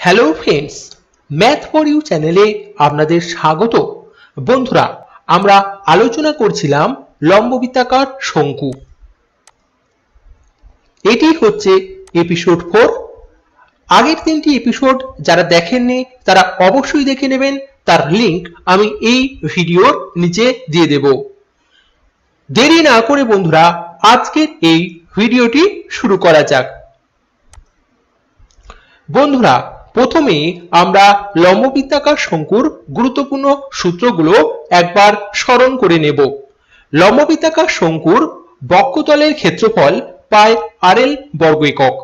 Hello friends, math for you চ্যানেলে আপনাদের স্বাগত। বন্ধুরা, আমরা আলোচনা করছিলাম লম্ববৃত্তাকার শঙ্কু। এটি হচ্ছে এপিসোড 4। আগের 3টি এপিসোড যারা দেখেননি তারা অবশ্যই দেখে নেবেন, তার লিংক আমি এই ভিডিওর নিচে দিয়ে দেব। দেরি না করে বন্ধুরা আজকের এই ভিডিওটি শুরু করা যাক। বন্ধুরা, প্রথমে আমরা লম্ববৃত্তাকার শঙ্কুর গুরুত্বপূর্ণ সূত্রগুলো একবার স্মরণ করে নেব। লম্ববৃত্তাকার শঙ্কুর বক্ষতলের ক্ষেত্রফল পাই RL বর্গ একক।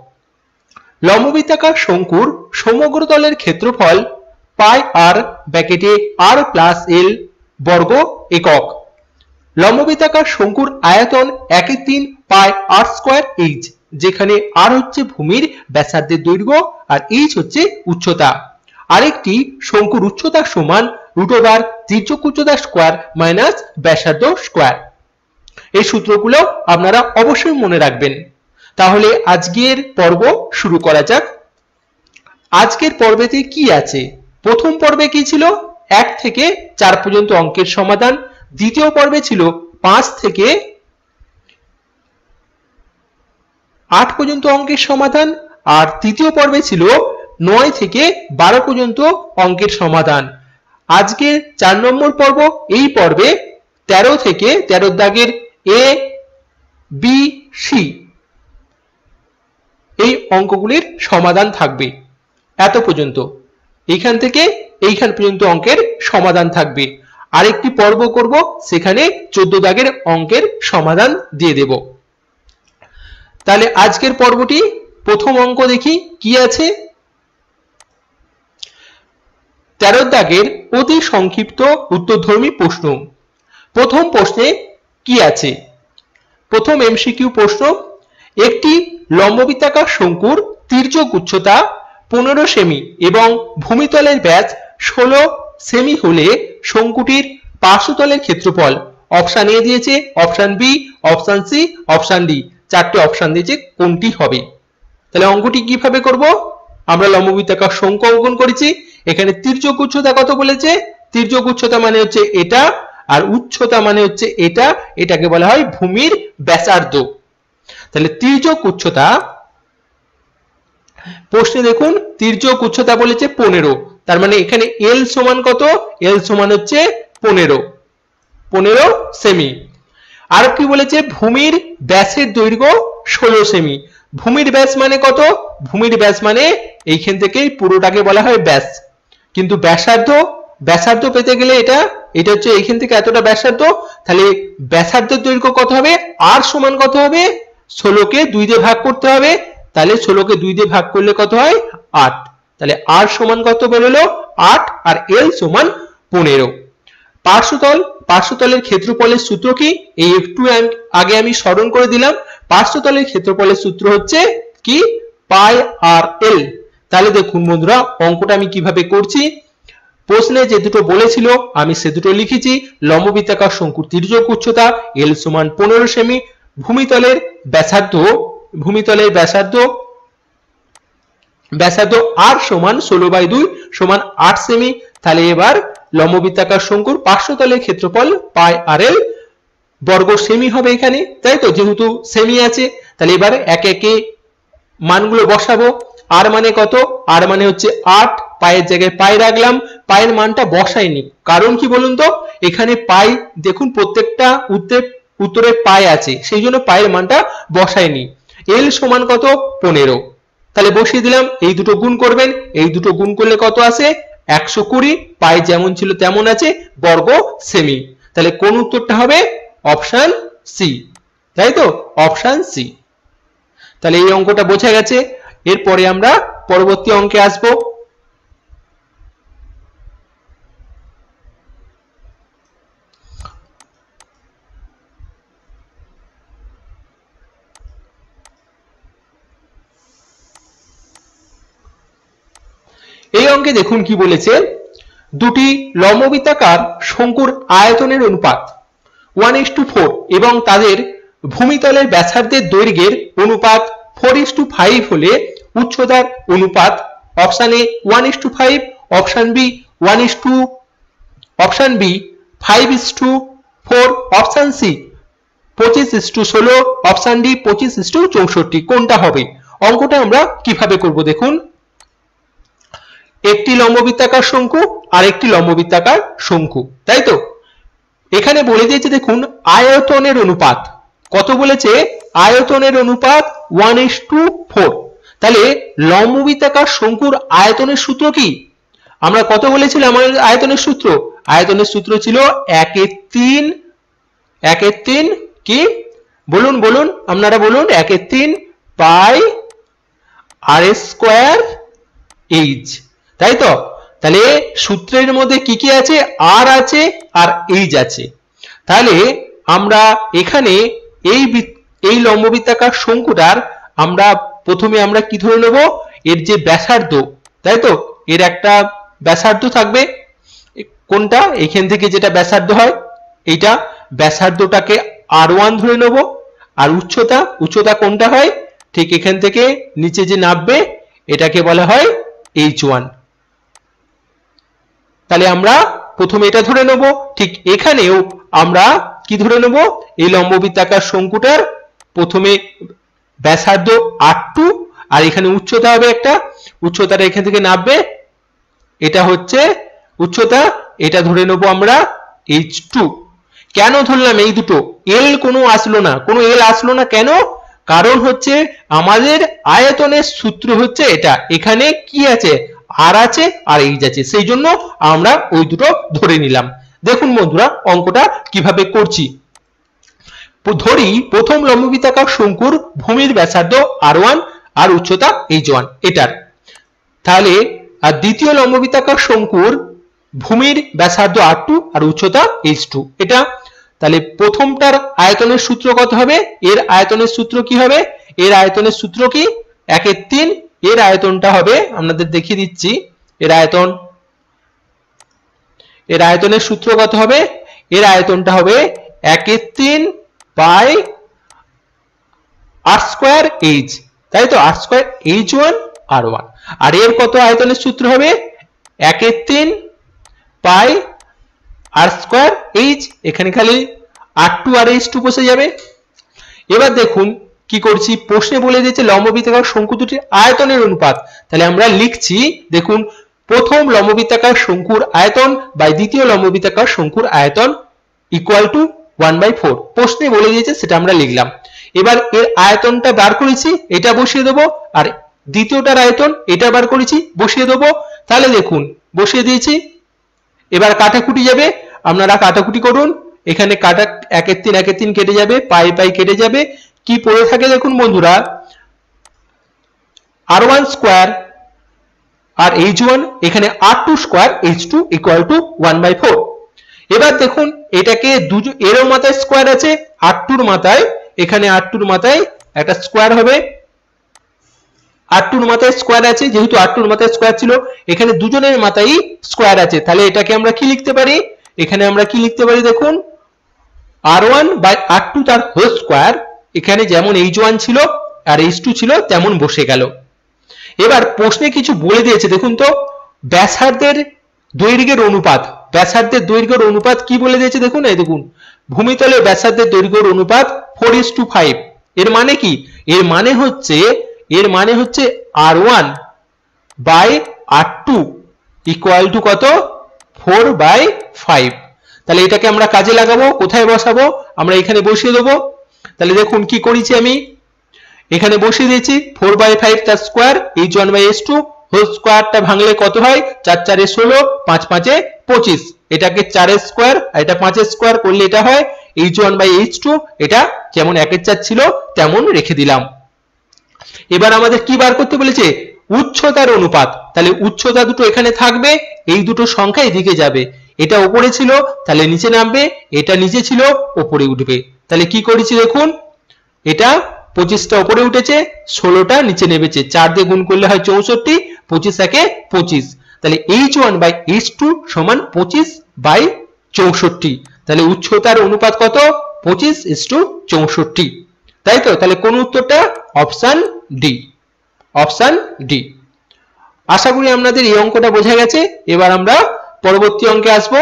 লম্ববৃত্তাকার শঙ্কুর সমগ্র তলের ক্ষেত্রফল পাই R ব্র্যাকেটে R প্লাস L বর্গ একক। লম্ববৃত্তাকার শঙ্কুর আয়তন 1/3 পাই R স্কয়ার H, যেখানে R হচ্ছে ভূমির ব্যাসার্ধের দৈর্ঘ্য আর H হচ্ছে উচ্চতা। আরেকটি শঙ্কুর উচ্চতা সমান √ওভার তির্যক উচ্চতা স্কয়ার মাইনাস ব্যাসার্ধ স্কয়ার। এই সূত্রগুলো আপনারা অবশ্যই মনে রাখবেন। তাহলে আজকের পর্ব শুরু করা যাক। আজকের পর্বেতে কি আছে? প্রথম পর্বে কি ছিল? 1 থেকে 4 পর্যন্ত অঙ্কের সমাধান। দ্বিতীয় পর্বে ছিল 5 থেকে 8 পর্যন্ত অঙ্কের সমাধান। আর তৃতীয় পর্বে ছিল 9 থেকে 12 পর্যন্ত অঙ্কের সমাধান। আজকের 4 নম্বর পর্ব। এই পর্বে 13 থেকে 13 দাগের A, B, C এই অঙ্কগুলির সমাধান থাকবে। এত পর্যন্ত, এইখান থেকে এইখান পর্যন্ত অঙ্কের সমাধান থাকবে। আরেকটি পর্ব করব, সেখানে 14 দাগের অঙ্কের সমাধান দিয়ে দেব। তাহলে আজকের পর্বটি প্রথম অঙ্ক দেখি কি আছে। 13 দাগের অতি সংক্ষিপ্ত উত্তরধর্মী প্রশ্ন। প্রথম প্রশ্নে কি আছে? প্রথম এমসিকিউ প্রশ্ন, একটি লম্ববৃত্তাকার শঙ্কুর তির্যক উচ্চতা 15 সেমি এবং ভূমিতলের ব্যাস 16 সেমি হলে শঙ্কুটির পার্শ্বতলের ক্ষেত্রফল অপশন এ দিয়েছে, option B, option C, option D. 4টে অপশন দিয়েছে, কোনটি হবে? তাহলে অঙ্কটি কিভাবে করব? আমরা লম্ববৃত্তাকার শঙ্কু অঙ্কন করেছি। এখানে তির্যক উচ্চতা কত বলেছে? তির্যক উচ্চতা মানে হচ্ছে এটা, আর উচ্চতা মানে হচ্ছে এটা। এটাকে বলা হয় ভূমির ব্যাসার্ধ। তাহলে তির্যক উচ্চতা, প্রশ্নে দেখুন তির্যক উচ্চতা বলেছে 15। তার মানে এখানে L সমান কত? L সমান হচ্ছে 15 সেমি। আর কি বলেছে? ভূমির ব্যাসের দৈর্ঘ্য 16 সেমি। ভূমির ব্যাস মানে কত? ভূমির ব্যাস মানে এইখান থেকেই পুরোটাকে বলা হয় ব্যাস। কিন্তু ব্যাসার্ধ পেতে গেলে এটা হচ্ছে এইখান থেকে এতটা ব্যাসার্ধ। তাহলে ব্যাসার্ধের দৈর্ঘ্য কত হবে? R সমান কত হবে? 16 কে 2 দিয়ে ভাগ করতে হবে। তাহলে 16 কে 2 দিয়ে ভাগ করলে কত হয়? 8। তাহলে R সমান কত বেরোলো? 8, আর L সমান 15। পার্শ্বতলের ক্ষেত্রফলের সূত্র কি? এই একটু আগে আমি স্মরণ করে দিলাম। পার্শ্বতলের ক্ষেত্রফলের সূত্র হচ্ছে কি? পাই RL। তাহলে দেখুন বন্ধুরা, অঙ্কটা আমি কিভাবে করছি। প্রশ্নে যে দুটো বলেছিল আমি সে দুটো লিখেছি। লম্ববৃত্তাকার শঙ্কুর তির্যক উচ্চতা L সমান 15 সেমি, ভূমিতলের ব্যাসার্ধ R সমান 16/2 সমান 8 সেমি। তাহলে এবার লম্ববৃত্তাকার শঙ্কুর পার্শ্বতলের ক্ষেত্রফল পাই RL বর্গ সেমি হবে এখানে, তাই তো? যেহেতু সেমি আছে, তাহলে এবার একে একে মানগুলো বসাবো। আর মানে কত? আর মানে হচ্ছে 8, পায়ের জায়গায় পাই রাখলাম। পায়ের মানটা বসাইনি, কারণ কি বলুন তো? এখানে পাই দেখুন প্রত্যেকটা উত্তরে পাই আছে, সেই জন্য পায়ের মানটা বসাইনি। L সমান কত? 15। তাহলে বসিয়ে দিলাম। এই দুটো গুণ করবেন, এই দুটো গুণ করলে কত আসে? 120। পাই যেমন ছিল তেমন আছে, বর্গ সেমি। তাহলে কোন উত্তরটা হবে? অপশন সি, তাই তো? Option C. তাহলে এই অঙ্কটা বোঝা গেছে। এরপরে আমরা পরবর্তী অঙ্কে আসব। এই অঙ্কে দেখুন কি বলেছে। দুটি লম্ববৃত্তাকার শঙ্কুর আয়তনের অনুপাত 1:4 এবং তাদের ভূমিতলের ব্যাসার্ধের দৈর্ঘ্যের অনুপাত 4:5 হলে উচ্চতার অনুপাত option A 1:5, option B 1:2, option B 5:4, option C 25:16, option D 25:64। কোনটা হবে? অঙ্কটা আমরা কিভাবে করব দেখুন। একটি লম্ববৃত্তাকার শঙ্কু আর একটি লম্ববৃত্তাকার শঙ্কু, তাই তো? এখানে বলে দিয়েছে দেখুন আয়তনের অনুপাত কত বলেছে, আয়তনের অনুপাত 1:4। তাহলে লম্ববৃত্তাকার শঙ্কুর আয়তনের সূত্র কি? আমরা কত বলেছিলাম আমাদের আয়তনের সূত্র? আয়তনের সূত্র ছিল 1/3 কি বলুন বলুন আপনারা বলুন, 1/3 পাই আর স্কয়ার এইচ, তাই তো? তাহলে সূত্রের মধ্যে কি কি আছে? আর আছে আর এইচ আছে। তাহলে আমরা এখানে এই লম্ববৃত্তাকার শঙ্কুটার আমরা প্রথমে আমরা কি ধরে নেব? এর যে ব্যাসার্ধ, তাই তো? এর একটা ব্যাসার্ধ থাকবে। কোনটা? এখান থেকে যেটা ব্যাসার্ধ হয় এইটা, ব্যাসার্ধটাকে r1 ধরে নেব। আর উচ্চতা কোনটা হয়? ঠিক এখান থেকে নিচে যে নামবে এটাকে বলা হয় h1। তাহলে আমরা প্রথমে এটা ধরে নেব। ঠিক এখানেও আমরা কি ধরে নেব? এই লম্ববৃত্তাকার শঙ্কুটার প্রথমে ব্যাসার্ধ r2 আর এখানে উচ্চতা হবে একটা, উচ্চতাটা এখান থেকে নামবে, এটা হচ্ছে উচ্চতা, এটা ধরে নেব আমরা h2। কেন ধরলাম এই দুটো? l কোনো আসলো না, কোনো l আসলো না কেন? কারণ হচ্ছে আমাদের আয়তনের সূত্র হচ্ছে এটা, এখানে কি আছে? আর আছে আর এইচ আছে, সেই জন্য আমরা ওই দুটো ধরে নিলাম। দেখুন বন্ধুরা অঙ্কটা কিভাবে করছি। ধরি প্রথম লম্ববৃত্তাকার শঙ্কুর ভূমির ব্যাসার্ধ r1 আর উচ্চতা h1 এটার। তাহলে আর দ্বিতীয় লম্ববৃত্তাকার শঙ্কুর ভূমির ব্যাসার্ধ r2 আর উচ্চতা h2 এটা। তাহলে প্রথমটার আয়তনের সূত্র কত হবে? এর আয়তনের সূত্র কি হবে? এর আয়তনের সূত্র কি? 1/3। এর আয়তনটা হবে, আপনাদের দেখিয়ে দিচ্ছি এর আয়তনের সূত্র কত হবে? এর আয়তনটা হবে 1/3 পাই r স্কয়ার h, তাই তো? r square h1 r1। আর এর কত আয়তনের সূত্র হবে? 1/3 পাই r স্কয়ার h, এখানে খালি r2 আর h2 বসে যাবে। এবার দেখুন কি করছি, প্রশ্নে বলে দিয়েছে লম্ববৃত্তাকার শঙ্কু দুটির আয়তনের অনুপাত। তাহলে আমরা লিখছি দেখুন, প্রথম লম্ববৃত্তাকার শঙ্কুর আয়তন বাই দ্বিতীয় লম্ববৃত্তাকার শঙ্কুর আয়তন ইকুয়াল টু 1/4। প্রশ্নে বলে দিয়েছে সেটা আমরা লিখলাম। এবার এর আয়তনটা বার করেছি, এটা বসিয়ে দেবো, আর দ্বিতীয়টার আয়তন এটা বার করেছি, বসিয়ে দেবো। তাহলে দেখুন বসিয়ে দিয়েছি। এবার কাটাকুটি যাবে, আপনারা কাটাকুটি করুন। এখানে কাটা 1/3 কেটে যাবে, পাই কেটে যাবে। কি পড়ে থাকে দেখুন বন্ধুরা, r1 স্কয়ার আর h1, এখানে r2 square h2 equal to 1/4। এবার দেখুন এটাকে এরও মাথায় স্কয়ার আছে, r2 মাথায়, এখানে r2 মাথায় একটা স্কয়ার হবে, r2 মাথায় স্কয়ার আছে, যেহেতু r2 মাথায় স্কয়ার ছিল, এখানে দুজনের মাথায় স্কয়ার আছে। তাহলে এটাকে আমরা কি লিখতে পারি? এখানে আমরা কি লিখতে পারি দেখুন, r1 বাই r2 তার হোল স্কয়ার। এখানে যেমন h1 ছিল আর h2 ছিল তেমন বসে গেল। এবার প্রশ্নে কিছু বলে দিয়েছে দেখুন তো, ব্যাসার্ধের দৈর্ঘ্যের অনুপাত। ব্যাসার্ধের দৈর্ঘ্যের অনুপাত কি বলে দিয়েছে দেখুন, এই দেখুন ভূমিতলে ব্যাসার্ধের দৈর্ঘ্যের অনুপাত 4:5। এর মানে কি? এর মানে হচ্ছে r1 by r2 equal to কত? 4/5। তাহলে এটাকে আমরা কাজে লাগাবো। কোথায় বসাবো? আমরা এখানে বসিয়ে দেবো। তাহলে দেখুন কি করেছি আমি, এখানে বসিয়ে দিয়েছি 4/5 তার square h1 by h2 whole স্কয়ারটা ভাঙলে কত হয়? 4 4 16, 5 5 25। এটাকে 4 এর স্কয়ার আর এটা 5 এর স্কয়ার করলে এটা হয় h1 বাই h2। এটা যেমন 1/4 ছিল তেমন রেখে দিলাম। এবার আমাদের কি বার করতে বলেছে? উচ্চতার অনুপাত। তাহলে উচ্চতা দুটো এখানে থাকবে, এই দুটো সংখ্যা এদিকে যাবে। এটা উপরে ছিল তাহলে নিচে নামবে, এটা নিচে ছিল উপরে উঠবে। তাহলে কি করেছি দেখুন, এটা 25টা উপরে উঠেছে, 16টা নিচে নেমেছে। 4 দিয়ে গুণ করলে হয় 64, 25 একে 25। তাহলে h1 বাই h2 সমান 25/64। তাহলে উচ্চতার অনুপাত কত? 25:64, তাই তো? তাহলে কোন উত্তরটা? Option D, option D. আশা করি আপনাদের এই অঙ্কটা বোঝা গেছে। এবার আমরা পরবর্তী অঙ্কে আসব।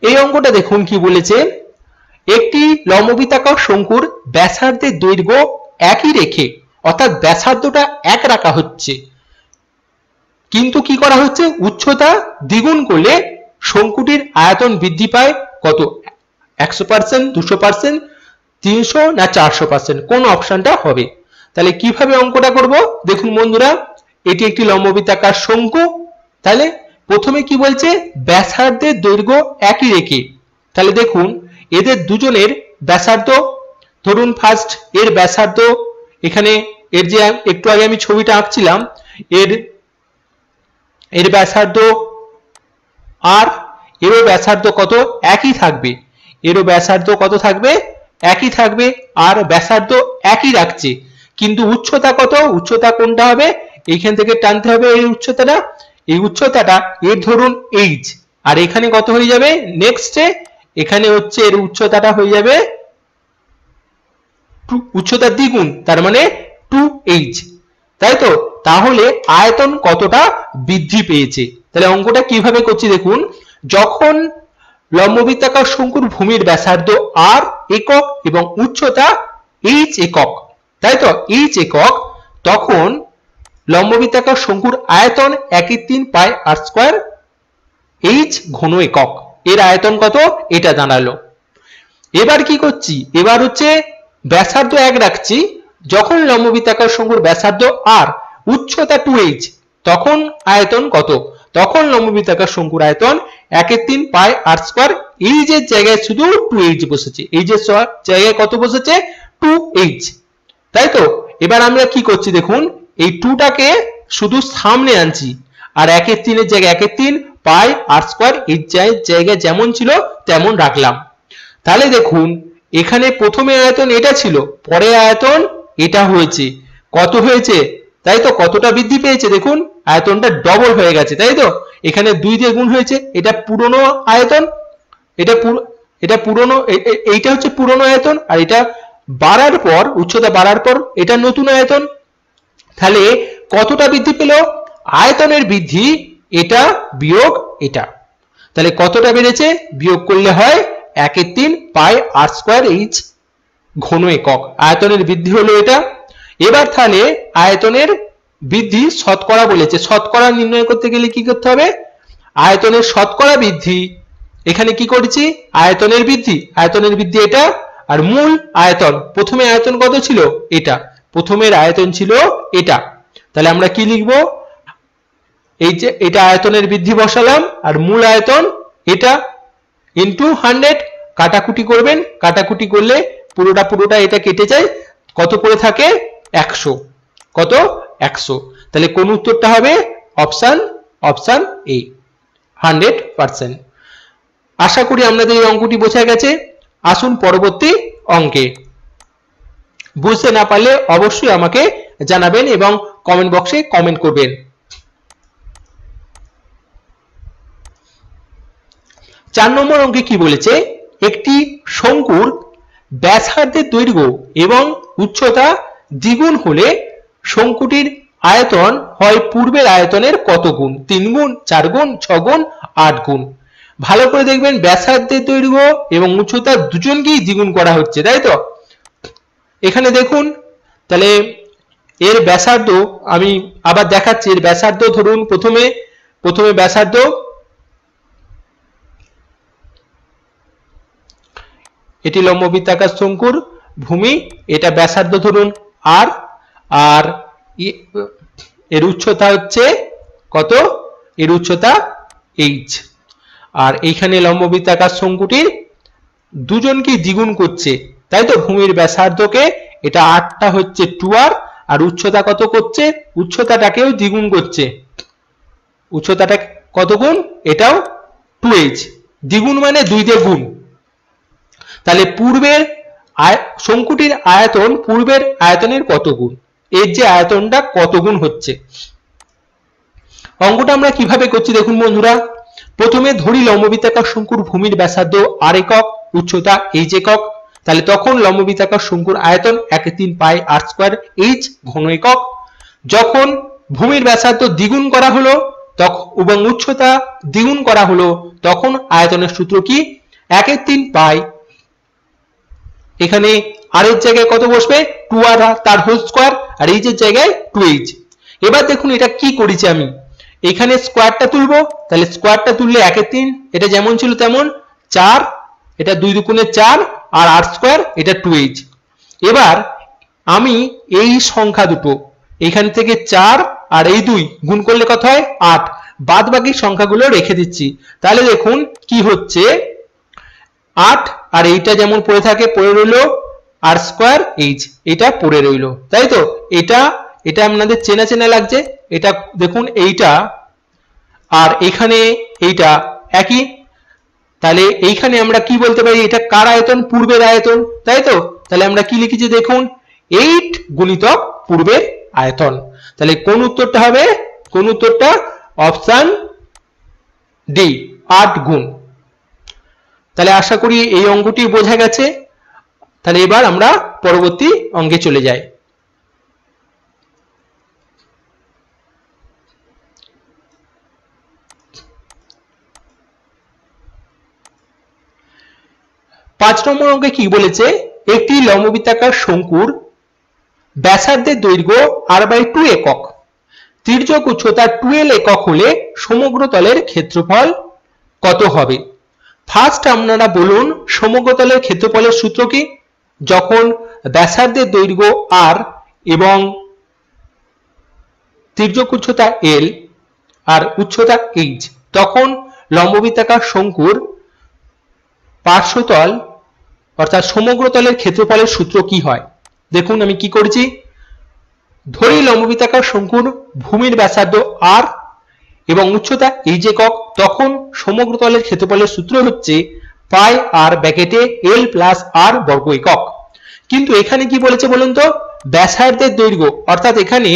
এই অঙ্কটা দেখুন কি বলেছে, একটি লম্ববৃত্তাকার শঙ্কুর ব্যাসার্ধের দৈর্ঘ্য একই রেখে অর্থাৎ ব্যাসার্ধটা এক রাখা হচ্ছে, কিন্তু কি করা হচ্ছে উচ্চতা দ্বিগুণ করলে শঙ্কুটির আয়তন বৃদ্ধি পায় কত, 100%, 200%, 300 না 400%, কোন অপশনটা হবে? তাহলে কিভাবে অঙ্কটা করব দেখুন বন্ধুরা, এটি একটি লম্ববৃত্তাকার শঙ্কু। তাহলে প্রথমে কি বলছে, ব্যাসার্ধের দৈর্ঘ্য একই রেখে। তাহলে দেখুন এদের দুজনের ব্যাসার্ধ, ধরুন ফার্স্ট এর ব্যাসার্ধ, এখানে এর যে একটু আগে আমি ছবিটা আঁকছিলাম, এর ব্যাসার্ধ আর এরও ব্যাসার্ধ কত, একই থাকবে। এরও ব্যাসার্ধ কত থাকবে, একই থাকবে, আর ব্যাসার্ধ একই রাখছে, কিন্তু উচ্চতা কত, উচ্চতা কোনটা হবে, এইখান থেকে টানতে হবে এই উচ্চতাটা, এই উচ্চতাটা এর ধরুন এইচ, আর এখানে কত হয়ে যাবে নেক্সটে, এখানে হচ্ছে এর উচ্চতাটা হয়ে যাবে উচ্চতা দ্বিগুণ, তার মানে 2h, তাই তো? তাহলে আয়তন কতটা বৃদ্ধি পেয়েছে। তাহলে অঙ্কটা কিভাবে করছি দেখুন, যখন লম্ববৃত্তাকার শঙ্কুর ভূমির ব্যাসার্ধ r একক এবং উচ্চতা h একক, তাই তো, h একক, তখন লম্ববৃত্তাকার শঙ্কুর আয়তন 1/3 পাই r স্কয়ার h ঘন একক, এর আয়তন কত এটা দাঁড়ালো। এবার কি করছি, এবার হচ্ছে ব্যাসার্ধ এক রাখছি, যখন লম্ববৃত্তাকার শঙ্কুর ব্যাসার্ধ r উচ্চতা 2h, তখন আয়তন কত, তখন লম্ববৃত্তাকার শঙ্কুর আয়তন 1/3 পাই r স্কয়ার, এই যে জায়গায় শুধু 2h বসেছে, এই যে জায়গায় কত বসেছে 2h, তাই তো? এবার আমরা কি করছি দেখুন, এই 2টাকে শুধু সামনে আনছি, আর 1/3 এর জায়গায় 1/3 পাই r স্কয়ার এই জায়গায় যেমন ছিল তেমন রাখলাম। তাহলে দেখুন এখানে প্রথমে আয়তন এটা ছিল, পরে আয়তন এটা হয়েছে, কত হয়েছে, তাই তো? কতটা বৃদ্ধি পেয়েছে দেখুন, আয়তনটা ডবল হয়ে গেছে, তাই তো? এখানে 2 দিয়ে গুণ হয়েছে, এটা পুরনো আয়তন, এটা পুরনো, এইটা হচ্ছে পুরনো আয়তন, আর এটা বাড়ার পর, উচ্চতা বাড়ার পর এটা নতুন আয়তন। তাহলে কতটা বৃদ্ধি পেল, আয়তনের বৃদ্ধি এটা বিয়োগ এটা, তাহলে কতটা বেড়েছে, বিয়োগ করলে হয় 1/3 পাই r স্কয়ার h ঘন একক, আয়তনের বৃদ্ধি হলো এটা। এবার তাহলে আয়তনের বৃদ্ধি শতকরা বলেছে, শতকরা নির্ণয় করতে গেলে কি করতে হবে, আয়তনের শতকরা বৃদ্ধি, এখানে কি করেছি আয়তনের বৃদ্ধি, আয়তনের বৃদ্ধি এটা, আর মূল আয়তন, প্রথমে আয়তন কত ছিল এটা, প্রথমের আয়তন ছিল এটা, তাহলে আমরা কি লিখব, এই যে এটা আয়তনের বৃদ্ধি বসালাম, আর মূল আয়তন এটা ইনটু 100, কাটাকুটি করবেন, কাটাকুটি করলে পুরোটা এটা কেটে যায়, কত করে থাকে 100, কত 100, তাহলে কোন উত্তরটা হবে অপশন এ 100%। আশা করি আপনাদের এই অঙ্কটি বোঝা গেছে। আসুন পরবর্তী অঙ্কে। বুঝতে না পারলে অবশ্যই আমাকে জানাবেন এবং কমেন্ট বক্সে কমেন্ট করবেন। 4 নম্বর অঙ্কে কি বলেছে, একটি শঙ্কুর ব্যাসার্ধের দৈর্ঘ্য এবং উচ্চতা দ্বিগুণ হলে শঙ্কুটির আয়তন হয় পূর্বের আয়তনের কত গুণ, 3 গুণ, 4 গুণ, 6 গুণ, 8 গুণ। ভালো করে দেখবেন ব্যাসার্ধের দৈর্ঘ্য এবং উচ্চতা দুজনকেই দ্বিগুণ করা হচ্ছে, তাই তো? এখানে দেখুন, তাহলে এর ব্যাসার্ধ আমি আবার দেখাচ্ছি, এর ব্যাসার্ধ ধরুন প্রথমে ব্যাসার্ধ, এটি লম্ববৃত্তাকার শঙ্কুর ভূমি, এটা ব্যাসার্ধ ধরুন r, আর এর উচ্চতা হচ্ছে কত, এর উচ্চতা h, আর এইখানে লম্ববৃত্তাকার শঙ্কুটির দুজনকে দ্বিগুণ করছে, তাই তো? ভূমির ব্যাসার্ধকে, এটা 8টা হচ্ছে 2r, আর উচ্চতা কত করছে, উচ্চতাটাকেও দ্বিগুণ করছে, উচ্চতাটা কত গুণ, এটাও 2h, দ্বিগুণ মানে 2 দিয়ে গুণ। তাহলে পূর্বের শঙ্কুটির আয়তন পূর্বের আয়তনের কত গুণ, এর যে আয়তনটা কত গুণ হচ্ছে। অঙ্কটা আমরা কিভাবে করছি দেখুন বন্ধুরা, প্রথমে ধরি লম্ববৃত্তাকার শঙ্কুর ভূমির ব্যাসার্ধ আর একক, উচ্চতা এইচ একক, তাহলে তখন লম্ববৃত্তাকার শঙ্কুর আয়তন 1/3 পাই আর স্কয়ার এইচ ঘন একক। যখন ভূমির ব্যাসার্ধ দ্বিগুণ করা হলো এবং উচ্চতা দ্বিগুণ করা হলো তখন আয়তনের সূত্র কি, 1/3 পাই, এখানে আর এর জায়গায় কত বসবে 2r তার হোল স্কয়ার, আর এইচ এর জায়গায় 2h। এবার দেখুন এটা কি করেছি আমি, এখানে স্কয়ারটা তুলবো, তাহলে স্কয়ারটা তুললে 1/3, এটা যেমন ছিল তেমন 4, এটা 2 দুগুণে 4 আর r স্কয়ার, এটা 2h। এবার আমি এই সংখ্যা দুটো এখান থেকে 4 আর এই 2 গুণ করলে কত হয় 8, বাদ বাকি সংখ্যাগুলো রেখে দিচ্ছি। তাহলে দেখুন কি হচ্ছে, 8 আর এইটা যেমন পড়ে থাকে পড়ে রইলো আর স্কয়ার এইচ, এটা পড়ে রইলো, তাই তো। এটা এটা আপনাদের চেনা চেনা লাগছে, এটা দেখুন এইটা আর এখানে এইটা একই, তাহলে এইখানে আমরা কি বলতে পারি, এটা কার আয়তন, পূর্বের আয়তন, তাই তো। তাহলে আমরা কি লিখেছি দেখুন 8 গুণিতক পূর্বের আয়তন, তাহলে কোন উত্তরটা হবে, কোন উত্তরটা অপশন ডি 8 গুণ। তাহলে আশা করি এই অঙ্কটি বোঝা গেছে। তাহলে এবার আমরা পরবর্তী অঙ্কে চলে যাই। পাঁচ নম্বর অঙ্কে কি বলেছে, একটি লম্ববৃত্তাকার শঙ্কুর ব্যাসার্ধের দৈর্ঘ্য r/2 একক, তির্যক উচ্চতা 12 একক হলে সমগ্র তলের ক্ষেত্রফল কত হবে। ফার্স্ট আপনারা বলুন সমগ্র তলের ক্ষেত্রফলের সূত্র কি, যখন ব্যাসার্ধের দৈর্ঘ্য r এবং তির্যক উচ্চতা l আর উচ্চতা h, তখন লম্ববৃত্তাকার শঙ্কুর পার্শ্বতল অর্থাৎ সমগ্র তলের ক্ষেত্রফলের সূত্র কি হয়। দেখুন আমি কি করেছি, ধরি লম্ববৃত্তাকার শঙ্কুর ভূমির ব্যাসার্ধ r এবং উচ্চতা h একক, তখন সমগ্র তলের ক্ষেত্রফলের সূত্র হচ্ছে পাই r ব্র্যাকেটে l প্লাস r বর্গ একক। কিন্তু এখানে কি বলেছে বলুন তো, ব্যাসার্ধের দৈর্ঘ্য, অর্থাৎ এখানে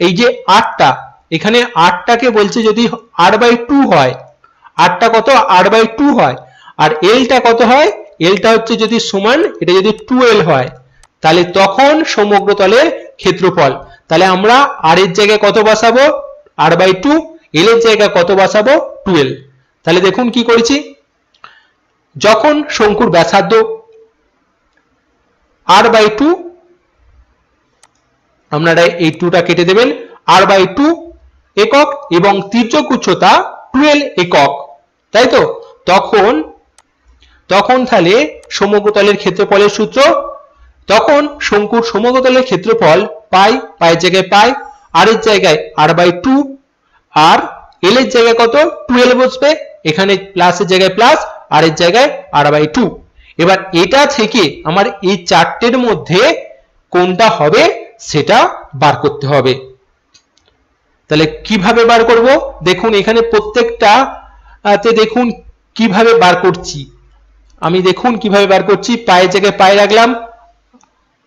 এই যে 8টা, এখানে 8টাকে বলছে যদি r/2 হয়, 8টা কত r/2 হয়, আর lটা কত হয়, lটা হচ্ছে যদি সমান এটা যদি 2l হয়, তাহলে তখন সমগ্র তলের ক্ষেত্রফল, তাহলে আমরা r এর জায়গায় কত বসাবো r/2, l এর জায়গায় কত বসাবো 2l। তাহলে দেখুন কি করেছি, যখন শঙ্কুর ব্যাসার্ধ r/2, আপনারা এই 2টা কেটে দেবেন, r/2 একক এবং তির্যক উচ্চতা 12 একক, তাই তো, তখন তাহলে সমগ্র তলের ক্ষেত্রফলের সূত্র, তখন শঙ্কুর সমগ্র তলের ক্ষেত্রফল পাই, পায়ের জায়গায় পাই, r এর জায়গায় r/2 আর l এর জায়গায় কত 12 বসবে, এখানে প্লাসের জায়গায় প্লাস, r এর জায়গায় r/2। এবার এটা থেকে আমার এই চারটের মধ্যে কোনটা হবে সেটা বার করতে হবে। তাহলে কিভাবে বার করব, দেখুন এখানে প্রত্যেকটাতে দেখুন কিভাবে বার করছি আমি, দেখুন কিভাবে বার করছি, পায়ের জায়গায় পায়ে রাখলাম,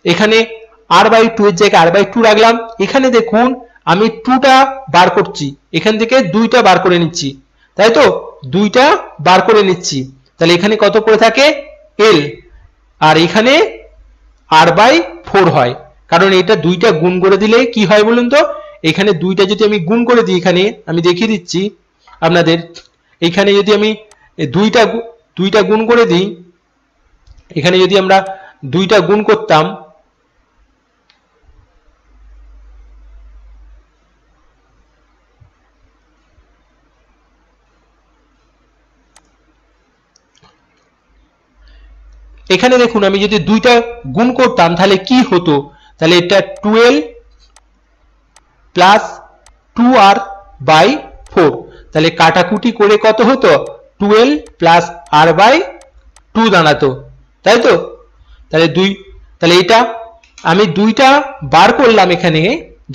এখানে r/2 এর জায়গায় r/2 রাখলাম, এখানে দেখুন আমি 2টা বার করছি, এখান থেকে 2টা বার করে নিচ্ছি, তাই তো, 2টা বার করে নিচ্ছি, তাহলে এখানে কত পড়ে থাকে l, আর এখানে r/4 হয়, কারণ এটা 2টা গুণ করে দিলে কি হয় বলুন তো, এখানে 2টা যদি আমি গুণ করে দিই, এখানে আমি দেখিয়ে দিচ্ছি আপনাদের, এখানে যদি আমি 2টা গুণ করে দিই, এখানে যদি আমরা 2টা গুণ করতাম, এখানে দেখুন আমি যদি 2টা গুণ করতাম তাহলে কি হতো, তাহলে এটা 12 প্লাস 2r/4, তাহলে কাটাকুটি করে কত হতো 12 প্লাস r/2 দাঁড়াতো, তাই তো। তাহলে এটা আমি 2টা বার করলাম এখানে,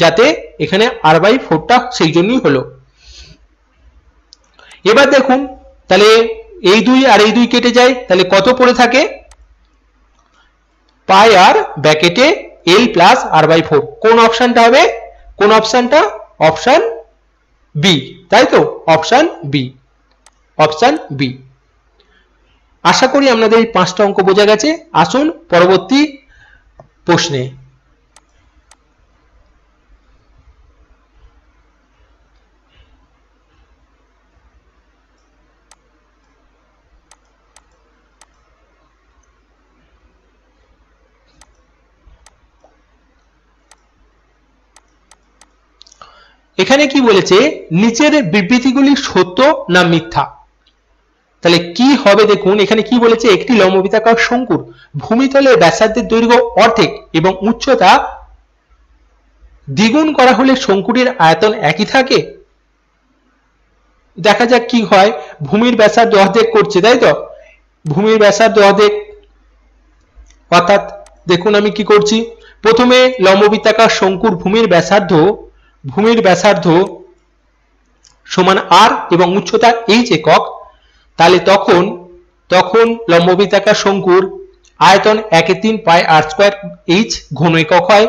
যাতে এখানে r/4টা সেই জন্যই হলো। এবার দেখুন তাহলে এই 2 আর এই 2 কেটে যায়, তাহলে কত পড়ে থাকে পাই আর ব্র্যাকেটে এল প্লাস আর বাই 4। কোন অপশনটা হবে? কোন অপশনটা? অপশন বি, তাই তো? Option B, option B. আশা করি আপনাদের এই 5টা অঙ্ক বোঝা গেছে। আসুন পরবর্তী প্রশ্নে। এখানে কি বলেছে? নিচের বিবৃতিগুলি সত্য না মিথ্যা? তাহলে কি হবে দেখুন, এখানে কি বলেছে? একটি লম্ববৃত্তাকার শঙ্কুর ভূমিতলের ব্যাসার্ধের দৈর্ঘ্য অর্ধেক এবং উচ্চতা দ্বিগুণ করা হলে শঙ্কুটির আয়তন একই থাকে। দেখা যাক কি হয়। ভূমির ব্যাসার্ধ অর্ধেক করছে, তাই তো? ভূমির ব্যাসার্ধ অর্ধেক, অর্থাৎ দেখুন আমি কি করছি। প্রথমে লম্ববৃত্তাকার শঙ্কুর ভূমির ব্যাসার্ধ সমান আর এবং উচ্চতা এইচ একক। তাহলে তখন লম্ববৃত্তাকার শঙ্কুর আয়তন 1/3 পাই আর স্কয়ার এইচ ঘন একক হয়।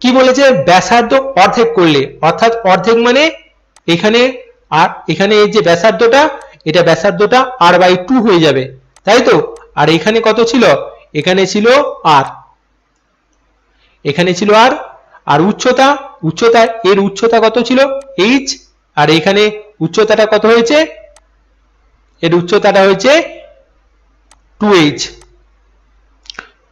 কি বলেছে? ব্যাসার্ধ অর্ধেক করলে, অর্থাৎ অর্ধেক মানে এখানে এই যে ব্যাসার্ধটা, এটা ব্যাসার্ধটা r/2 হয়ে যাবে, তাই তো? আর এখানে কত ছিল? এখানে ছিল আর, এখানে ছিল আর। আর উচ্চতা এর উচ্চতা কত ছিল? এইচ। আর এখানে উচ্চতাটা কত হয়েছে? এর উচ্চতাটা হয়েছে 2h।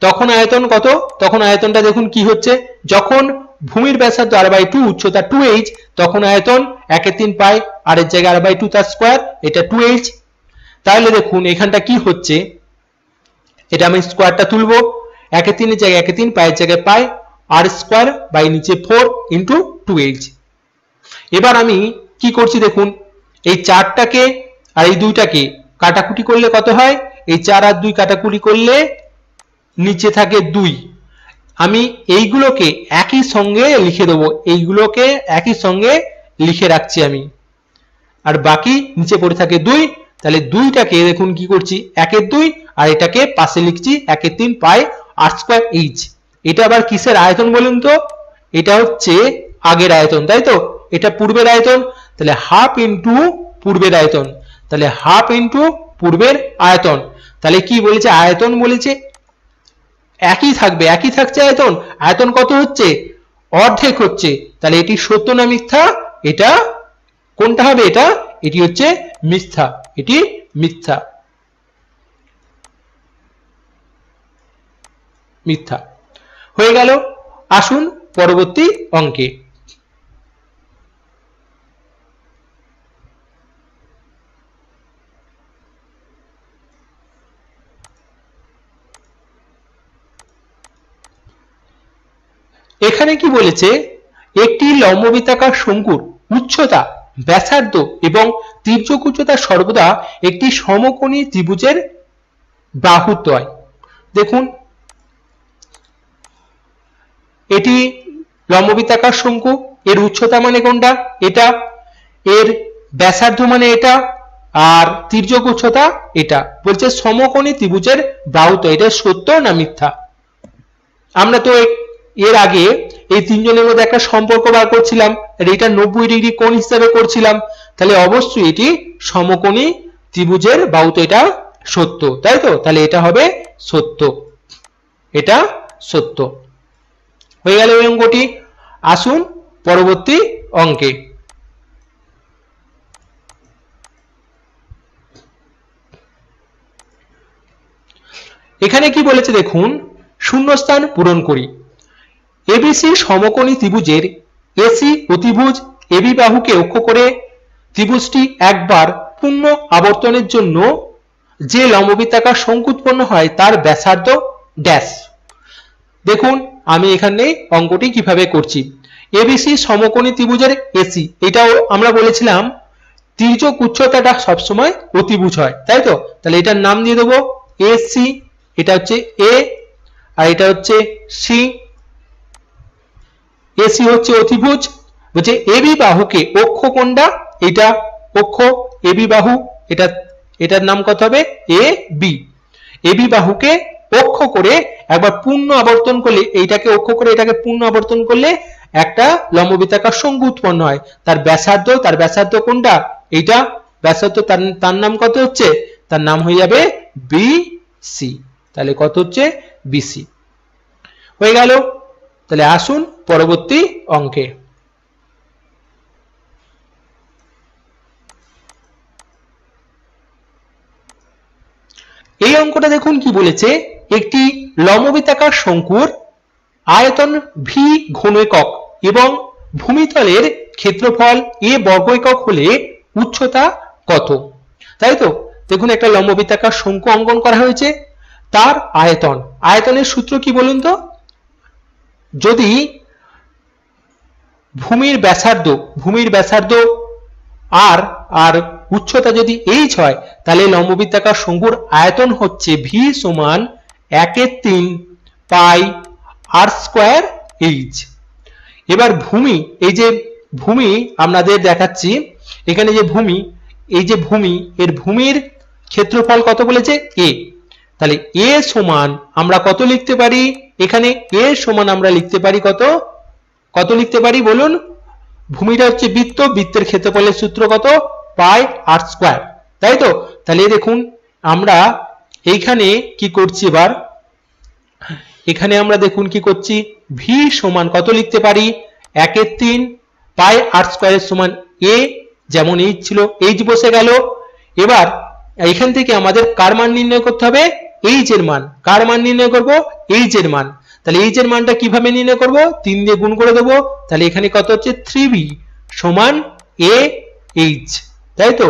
তখন আয়তন কত? তখন আয়তনটা দেখুন কি হচ্ছে। যখন ভূমির ব্যাসার্ধ r/2, উচ্চতা 2h, তখন আয়তন 1/3 পাই আর এর জায়গায় r/2 তার স্কয়ার, এটা 2h। তাহলে দেখুন এখানটা কি হচ্ছে, এটা আমি স্কয়ারটা তুলবো। 1/3 এর জায়গায় 1/3, পাই এর জায়গায় পাই, আর স্কয়ার বাই নিচে 4 ইনটু 2h। এবার আমি কি করছি দেখুন, এই 4টাকে আর এই 2টাকে কাটাকুটি করলে কত হয়? এই 4 আর 2 কাটাকুটি করলে নিচে থাকে 2। আমি এইগুলোকে একই সঙ্গে লিখে দেবো, এইগুলোকে একই সঙ্গে লিখে রাখছি আমি, আর বাকি নিচে পড়ে থাকে 2। তাহলে 2টাকে দেখুন কি করছি, 1/2, আর এটাকে পাশে লিখছি 1/3 পাই আর স্কয়ার এইচ। এটা আবার কিসের আয়তন বলুন তো? এটা হচ্ছে আগের আয়তন, তাই তো? এটা পূর্বের আয়তন, তাহলে হাফ ইনটু পূর্বের আয়তন। তাহলে হাফ ইনটু পূর্বের আয়তন। তাহলে কি বলেছে? আয়তন বলেছে একই থাকবে, একই থাকছে আয়তন। আয়তন কত হচ্ছে? অর্ধেক হচ্ছে। তাহলে এটি সত্য না মিথ্যা? এটা কোনটা হবে? এটি হচ্ছে মিথ্যা, এটি মিথ্যা, মিথ্যা হয়ে গেল। আসুন পরবর্তী অঙ্কে। এখানে কি বলেছে? একটি লম্ববৃত্তাকার শঙ্কুর উচ্চতা, ব্যাসার্ধ এবং তির্যক উচ্চতা সর্বদা একটি সমকোণী ত্রিভুজের বাহুদ্বয়। দেখুন এটি লম্ববৃত্তাকার শঙ্কু, এর উচ্চতা মানে কোনটা? এটা। এর ব্যাসার্ধ মানে এটা, আর তির্যক উচ্চতা এটা। বলছে সমকোণী ত্রিভুজের বাহুদ্বয়। এটা সত্য না মিথ্যা? আমরা তো এর আগে এই তিনজনের মধ্যে একটা সম্পর্ক বার করছিলাম, এটা 90 ডিগ্রি কোণ হিসাবে করছিলাম। তাহলে অবশ্যই এটি সমকোণী ত্রিভুজের বাহুদ্বয়, এটা সত্য, তাই তো? তাহলে এটা হবে সত্য, এটা সত্য হয়ে গেল এই অঙ্কটি। আসুন পরবর্তী অঙ্কে। এখানে কি বলেছে দেখুন, শূন্যস্থান পূরণ করি। এবিসি সমকোণী ত্রিভুজের এসি অতিভুজ এবি বাহুকে অক্ষ করে ত্রিভুজটি একবার পূর্ণ আবর্তনের জন্য যে লম্ববৃত্তাকার শঙ্কু উৎপন্ন হয় তার ব্যাসার্ধ ড্যাশ। দেখুন আমি এখানে অঙ্কটি কিভাবে করছি। এবিসি সমকোণী ত্রিভুজের এসি, এটাও আমরা বলেছিলাম তির্যক উচ্চতাটা সবসময় অতিভুজ হয়, তাই তো? তাহলে এটার নাম দিয়ে দেবো এসি। এটা হচ্ছে এ আর এটা হচ্ছে সি। এসি হচ্ছে অতিভুজ। বলছে এবি বাহুকে অক্ষ কোনটা? এটা অক্ষ এবি বাহু, এটার নাম কত হবে? A B. এবি বাহুকে অক্ষ করে একবার পূর্ণ আবর্তন করলে, এইটাকে অক্ষ করে এটাকে পূর্ণ আবর্তন করলে একটা লম্ববৃত্তাকার শঙ্কু উৎপন্ন হয়। তার ব্যাসার্ধ কোনটা? এইটা ব্যাসার্ধ, তার নাম কত হচ্ছে? তার নাম হয়ে যাবে বিসি। তাহলে কত হচ্ছে? বিসি হয়ে গেল। তাহলে আসুন পরবর্তী অঙ্কে। এই অঙ্কটা দেখুন কি বলেছে, একটি লম্ববৃত্তাকার শঙ্কুর আয়তন ভি ঘন একক এবং ভূমিতলের ক্ষেত্রফল এ বর্গ একক হলে উচ্চতা কত? তাই তো, দেখুন একটা লম্ববৃত্তাকার শঙ্কু অঙ্কন করা হয়েছে, তার আয়তনের সূত্র কি বলুন তো? যদি ভূমির ব্যাসার্ধ আর আর উচ্চতা যদি এইচ হয়, তাহলে লম্ববৃত্তাকার শঙ্কুর আয়তন হচ্ছে ভি সমান 1/3 পাই আর স্কয়ার এইচ। এবার ভূমি, এই যে ভূমি আপনাদের দেখাচ্ছি, এখানে যে ভূমি, এই যে ভূমি, এর ভূমির ক্ষেত্রফল কত বলেছে? এ। তাহলে এ সমান আমরা কত লিখতে পারি? এখানে এ সমান আমরা লিখতে পারি কত লিখতে পারি বলুন? ভূমিটা হচ্ছে বৃত্ত, বৃত্তের ক্ষেত্রফলের সূত্র কত? পাই আর স্কয়ার, তাই তো। তাহলে দেখুন আমরা এইখানে কি করছি, এবার এখানে আমরা দেখুন কি করছি, ভি সমান কত লিখতে পারি? 1/3 পাই আর স্কয়ারের সমান এ, যেমন এইচ ছিল এইচ বসে গেল। এবার এখান থেকে আমাদের কার মান নির্ণয় করতে হবে? এইচ এর মান। কার মান নির্ণয় করব? এইচ এর মান। তাহলে এইচ এর মানটা কিভাবে নির্ণয় করব? 3 দিয়ে গুণ করে দেব। তাহলে এখানে কত হচ্ছে? 3v সমান a h, তাই তো।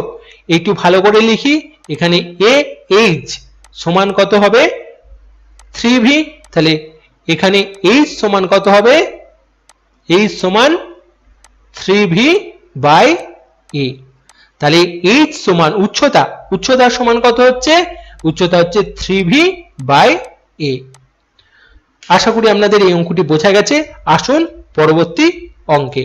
একটু ভালো করে লিখি, এখানে a h সমান কত হবে? 3v। তাহলে এখানে h সমান কত হবে? h সমান 3v বাই a। তাহলে h সমান উচ্চতা সমান কত হচ্ছে? উচ্চতা হচ্ছে 3v বাই a। আশা করি আপনাদের এই অঙ্কটি বোঝা গেছে। আসুন পরবর্তী অঙ্কে।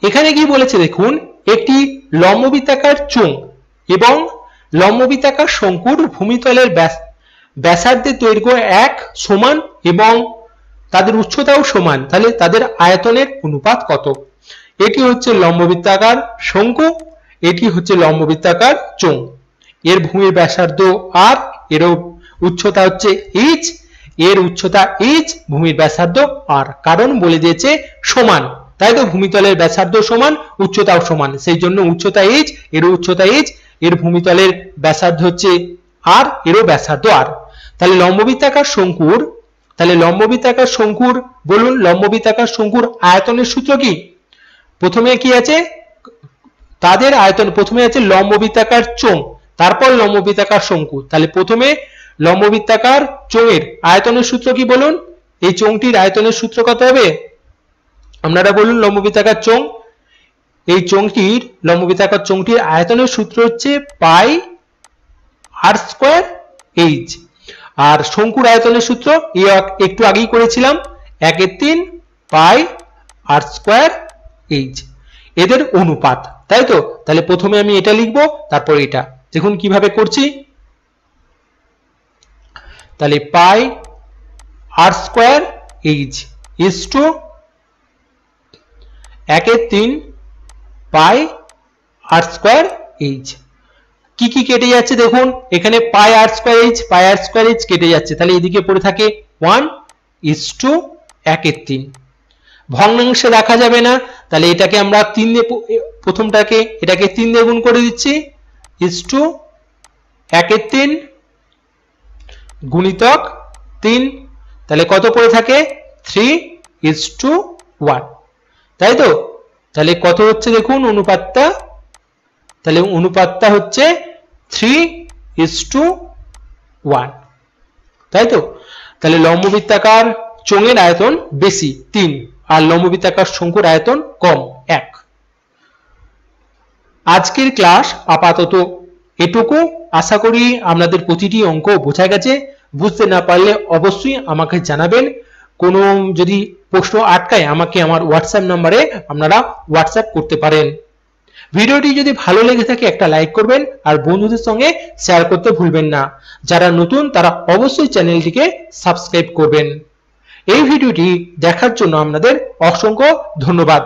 এখানে কি বলেছে দেখুন, একটি লম্ববৃত্তাকার চোঙ এবং লম্ববৃত্তাকার শঙ্কুর ভূমিতলের ব্যাসার্ধের দৈর্ঘ্য এক সমান এবং তাদের উচ্চতাও সমান, তাহলে তাদের আয়তনের অনুপাত কত? এটি হচ্ছে লম্ববৃত্তাকার শঙ্কু, এটি হচ্ছে লম্ববৃত্তাকার চোঙ। এর ভূমির ব্যাসার্ধ আর, এর উচ্চতা হচ্ছে এইচ, এর উচ্চতা এইচ, ভূমির ব্যাসার্ধ আর। কারণ বলে দিয়েছে সমান, তাই তো। ভূমিতলের ব্যাসার্ধ সমান, উচ্চতাও সমান, সেই জন্য উচ্চতা এইচ, এর উচ্চতা এইচ, এর ভূমিতলের ব্যাসার্ধ হচ্ছে আর, এরও ব্যাসার্ধ আর। তাহলে লম্ববৃত্তাকার শঙ্কুর বলুন, লম্ববৃত্তাকার শঙ্কুর আয়তনের সূত্র কি? প্রথমে কি আছে? তাদের আয়তন প্রথমে আছে লম্ববৃত্তাকার চোঙ, তারপর লম্ববৃত্তাকার শঙ্কু। তাহলে প্রথমে লম্ববৃত্তাকার চোঙের আয়তনের সূত্র কি বলুন? এই চোঙটির আয়তনের সূত্র কত হবে? আপনারা বলুন লম্ববৃত্তাকার চোঙ, এই চোঙটির লম্ববৃত্তাকার চোঙটির আয়তনের সূত্র হচ্ছে পাই আর স্কয়ার এইচ। আর শঙ্কুর আয়তনের সূত্র একটু আগেই করেছিলাম, 1/3 পাই আর স্কয়ার এইচ। এদের অনুপাত, তাই তো। তাহলে প্রথমে আমি এটা লিখবো, তারপর এটা। দেখুন কিভাবে করছি। তাহলে pi r square h is to 1/3 pi r square h. কি কি কেটে যাচ্ছে দেখুন, এখানে পাই আর স্কয়ার এইচ কেটে যাচ্ছে, তাহলে এদিকে পড়ে থাকে 1:1/3। ভগ্নাংশে রাখা যাবে না, তাহলে এটাকে আমরা 3 দিয়ে, প্রথমটাকে এটাকে 3 দিয়ে গুণ করে দিচ্ছি, ইজ টু 1/3 গুণিতক 3, তাহলে কত পড়ে থাকে? 3:1, তাই তো। তাহলে কত হচ্ছে দেখুন অনুপাতটা? তাহলে অনুপাতটা হচ্ছে 3:1, তাই তো। তাহলে লম্ববৃত্তাকার চোঙের আয়তন বেশি 3, আর লম্ববৃত্তাকার শঙ্কুর আয়তন কম 1। আজকের ক্লাস আপাতত এটুকু আশা করি আপনাদের প্রতিটি অঙ্ক বোঝা গেছে। বুঝতে না পারলে অবশ্যই আমাকে জানাবেন। কোনো যদি প্রশ্ন আটকায় আমাকে আমার হোয়াটসঅ্যাপ নম্বরে আপনারা হোয়াটসঅ্যাপ করতে পারেন। ভিডিওটি যদি ভালো লেগে থাকে একটা লাইক করবেন আর বন্ধুদের সঙ্গে শেয়ার করতে ভুলবেন না। যারা নতুন তারা অবশ্যই চ্যানেলটিকে সাবস্ক্রাইব করবেন। এই ভিডিওটি দেখার জন্য আপনাদের অসংখ্য ধন্যবাদ।